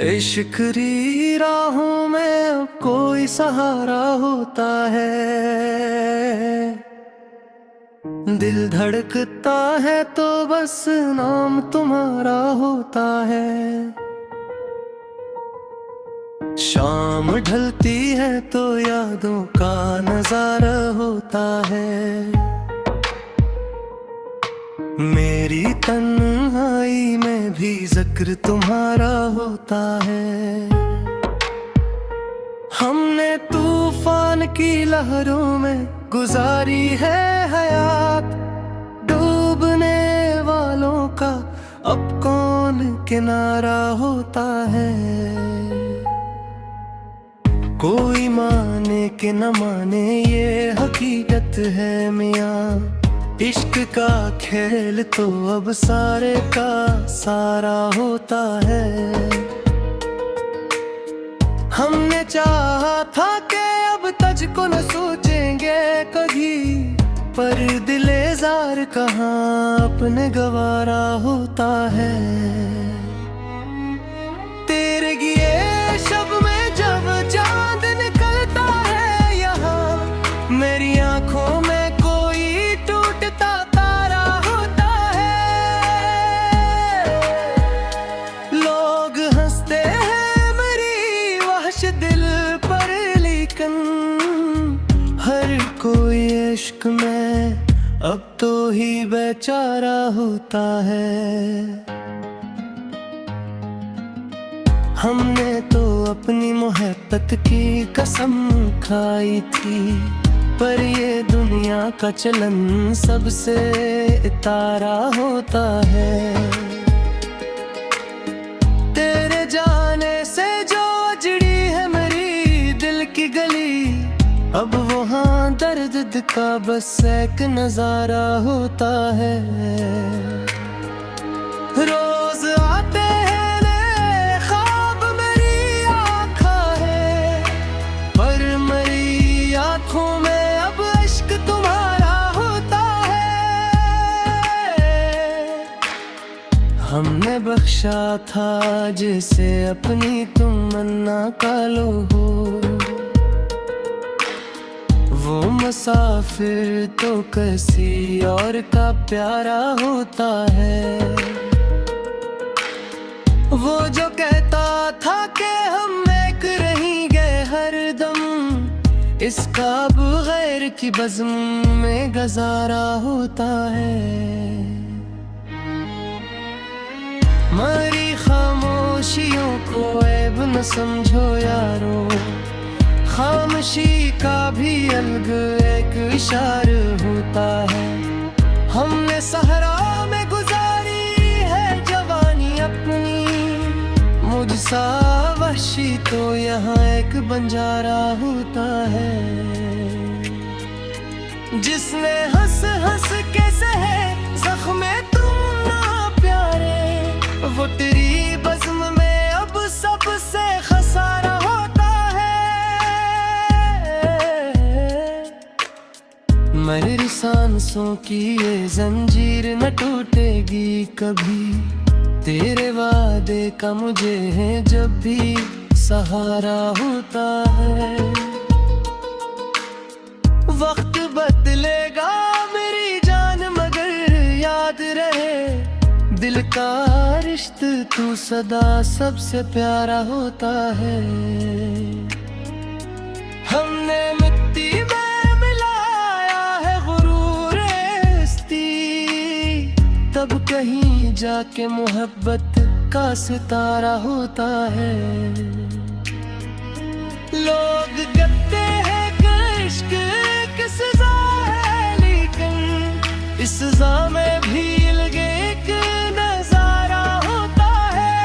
इश्क की राहों में अब कोई सहारा होता है। दिल धड़कता है तो बस नाम तुम्हारा होता है। शाम ढलती है तो यादों का नजारा होता है। मेरी तन्हाई में भी जिक्र तुम्हारा होता है। हमने तूफान की लहरों में गुजारी है हयात। डूबने वालों का अब कौन किनारा होता है। कोई माने कि न माने ये हकीकत है मियाँ। इश्क का खेल तो अब सारे का सारा होता है। हमने चाहा था कि अब तुझको न सोचेंगे कभी, पर दिले जार कहाँ अपने गवारा होता है। तेरे गिए शब में जब चांद निकलता है यहाँ, मेरी आंखों में कोई टूटता तारा होता है। लोग हंसते हैं मेरी वहश दिल पर, लेकिन हर कोई इश्क में अब तो ही बेचारा होता है। हमने तो अपनी मोहब्बत की कसम खाई थी, पर ये दुनिया का चलन सबसे इतारा होता है। तेरे जाने से जो अजड़ी है मेरी दिल की गली, अब वहाँ दर्द का बस एक नजारा होता है। रोज आते हैं नए ख्वाब मेरी आँखों है, पर मेरी आँखों में अब इश्क तुम्हारा होता है। हमने बख्शा था जिसे अपनी तमन्ना का लो हो, वो मुसाफिर तो किसी और का प्यारा होता है। वो जो कहता था कि हम एक रहेंगे हरदम, इसका अब गैर की बज़्म में गुजारा होता है। मेरी खामोशियों को ऐब न समझो यारो, खामोशी का भी अलग एक इशारा होता है। हमने सहरा में गुजारी है जवानी अपनी, मुझसा वहशी तो यहाँ एक बंजारा होता है। जिसने हंस हंस के सहे जख्मे तुम ना प्यारे, वो तेरी बज़्म में अब सबसे खसारा होता है। मेरी सांसों की ये जंजीर न टूटेगी कभी, तेरे वादे का मुझे है जब भी सहारा होता है। वक्त बदलेगा मेरी जान मगर याद रहे, दिल का रिश्ता तू सदा सबसे प्यारा होता है। हमने मिट्टी में मिलाया है गुरूर इश्ती, तब कहीं जाके मोहब्बत का सितारा होता है। लोग कहते हैं कि इश्क की सजा है, लेकिन इस सजा में भी लगे एक नजारा होता है।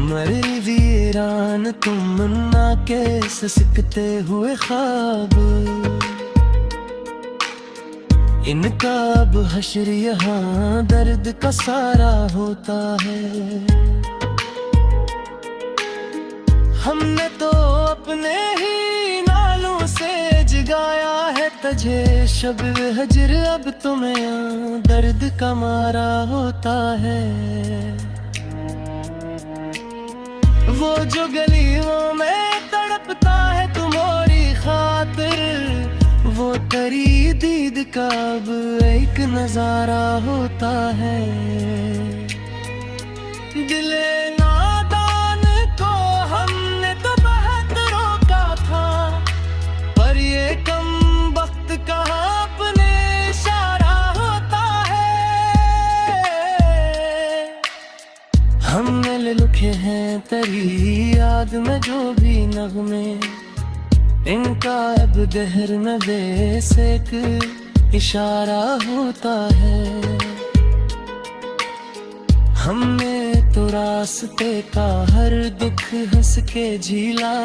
मेरी वीरान तमन्ना के सिसकते हुए ख्वाब, इनका अब हश्र यहाँ दर्द का सारा होता है। हमने तो अपने ही नालों से जगाया है तझे शब हजर अब तुम्हें यहाँ दर्द का मारा होता है। वो जो गलियों में तड़पता है तुम्हारी खातिर, वो तेरी दीद का अब एक नजारा होता है। दिले नादान को हमने तो बहुत रोका था, पर ये कम वक्त कहाँ अपने इशारा होता है। हमने लिखे हैं तेरी याद में जो भी नगमे, इनका अब दहर में बेस एक इशारा होता है। हमने तो रास्ते का हर दुख हंस के झीला,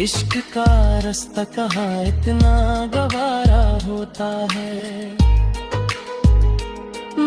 इश्क का रास्ता कहाँ इतना गवारा होता है।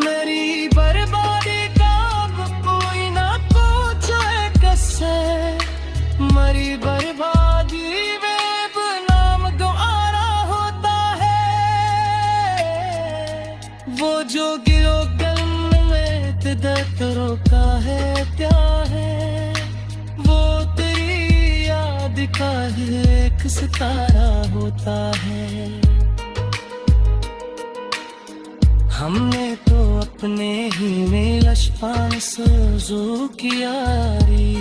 मेरी बर्बादी का अब कोई ना पूछे कैसे, मरी बर्बादी बेबनाम गवारा होता है। वो जो गिरो गल में दर्द रोका है क्या है, वो तेरी याद का एक सितारा होता है। हमने तो अपने ही में लशपान सोजो की यारी,